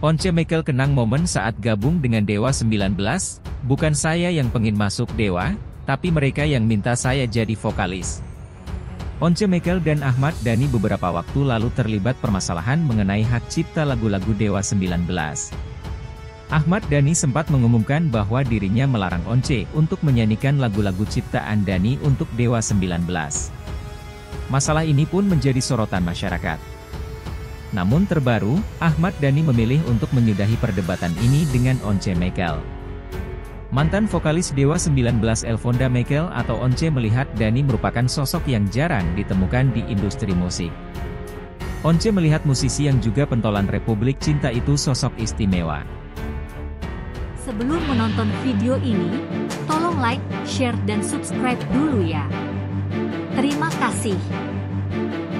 Once Mekel kenang momen saat gabung dengan Dewa 19, bukan saya yang pengen masuk Dewa, tapi mereka yang minta saya jadi vokalis. Once Mekel dan Ahmad Dhani beberapa waktu lalu terlibat permasalahan mengenai hak cipta lagu-lagu Dewa 19. Ahmad Dhani sempat mengumumkan bahwa dirinya melarang Once untuk menyanyikan lagu-lagu ciptaan Dhani untuk Dewa 19. Masalah ini pun menjadi sorotan masyarakat. Namun terbaru, Ahmad Dhani memilih untuk menyudahi perdebatan ini dengan Once Mekel. Mantan vokalis Dewa 19 Elfonda Mekel atau Once melihat Dhani merupakan sosok yang jarang ditemukan di industri musik. Once melihat musisi yang juga pentolan Republik Cinta itu sosok istimewa. Sebelum menonton video ini, tolong like, share dan subscribe dulu ya. Terima kasih.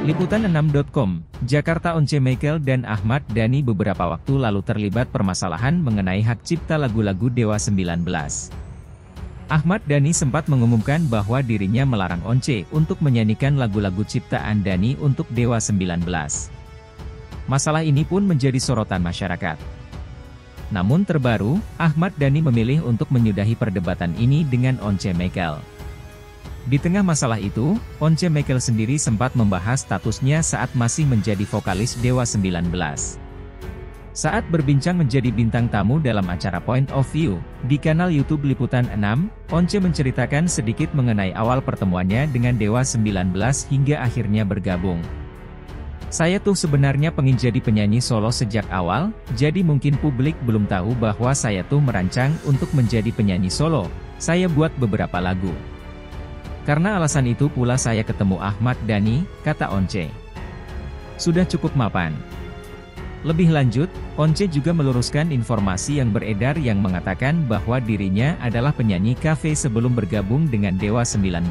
Liputan6.com, Jakarta. Once Mekel dan Ahmad Dhani beberapa waktu lalu terlibat permasalahan mengenai hak cipta lagu-lagu Dewa 19. Ahmad Dhani sempat mengumumkan bahwa dirinya melarang Once untuk menyanyikan lagu-lagu ciptaan Dhani untuk Dewa 19. Masalah ini pun menjadi sorotan masyarakat. Namun terbaru, Ahmad Dhani memilih untuk menyudahi perdebatan ini dengan Once Mekel. Di tengah masalah itu, Once Mekel sendiri sempat membahas statusnya saat masih menjadi vokalis Dewa 19. Saat berbincang menjadi bintang tamu dalam acara Point of View, di kanal YouTube Liputan 6, Once menceritakan sedikit mengenai awal pertemuannya dengan Dewa 19 hingga akhirnya bergabung. Saya tuh sebenarnya pengen jadi penyanyi solo sejak awal, jadi mungkin publik belum tahu bahwa saya tuh merancang untuk menjadi penyanyi solo, saya buat beberapa lagu. Karena alasan itu pula saya ketemu Ahmad Dhani, kata Once. Sudah cukup mapan. Lebih lanjut, Once juga meluruskan informasi yang beredar yang mengatakan bahwa dirinya adalah penyanyi kafe sebelum bergabung dengan Dewa 19.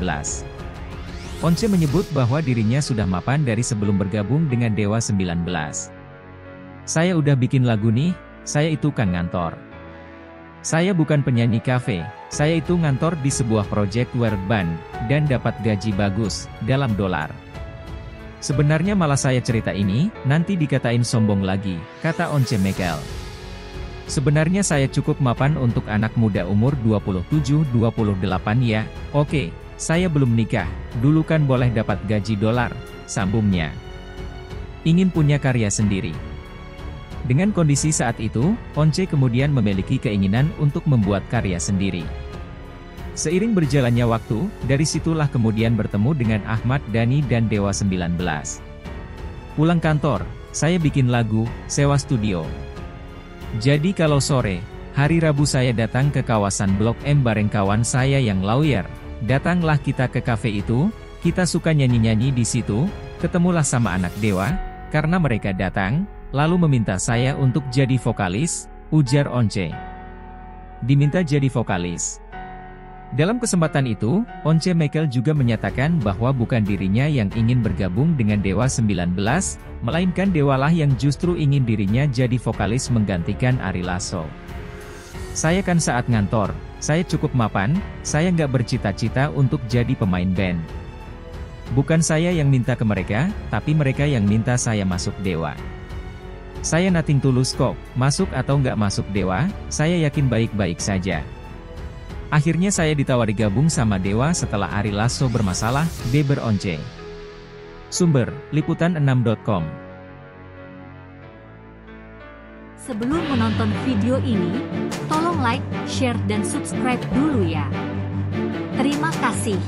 Once menyebut bahwa dirinya sudah mapan dari sebelum bergabung dengan Dewa 19. Saya udah bikin lagu nih, saya itu kan ngantor. Saya bukan penyanyi kafe, saya itu ngantor di sebuah project work band, dan dapat gaji bagus, dalam dolar. Sebenarnya malah saya cerita ini, nanti dikatain sombong lagi, kata Once Mekel. Sebenarnya saya cukup mapan untuk anak muda umur 27-28 ya, oke, saya belum nikah, dulu kan boleh dapat gaji dolar, sambungnya. Ingin punya karya sendiri. Dengan kondisi saat itu, Once kemudian memiliki keinginan untuk membuat karya sendiri. Seiring berjalannya waktu, dari situlah kemudian bertemu dengan Ahmad Dhani dan Dewa 19. Pulang kantor, saya bikin lagu, sewa studio. Jadi kalau sore, hari Rabu saya datang ke kawasan Blok M bareng kawan saya yang lawyer. Datanglah kita ke kafe itu, kita suka nyanyi-nyanyi di situ, ketemulah sama anak Dewa, karena mereka datang, lalu meminta saya untuk jadi vokalis, ujar Once. Diminta jadi vokalis. Dalam kesempatan itu, Once Mekel juga menyatakan bahwa bukan dirinya yang ingin bergabung dengan Dewa 19, melainkan Dewalah yang justru ingin dirinya jadi vokalis menggantikan Ari Lasso. Saya kan saat ngantor, saya cukup mapan, saya nggak bercita-cita untuk jadi pemain band. Bukan saya yang minta ke mereka, tapi mereka yang minta saya masuk Dewa. Saya nothing tulus kok, masuk atau nggak masuk Dewa, saya yakin baik-baik saja. Akhirnya saya ditawari gabung sama Dewa setelah Ari Lasso bermasalah, beber Once. Sumber, Liputan6.com. Sebelum menonton video ini, tolong like, share dan subscribe dulu ya. Terima kasih.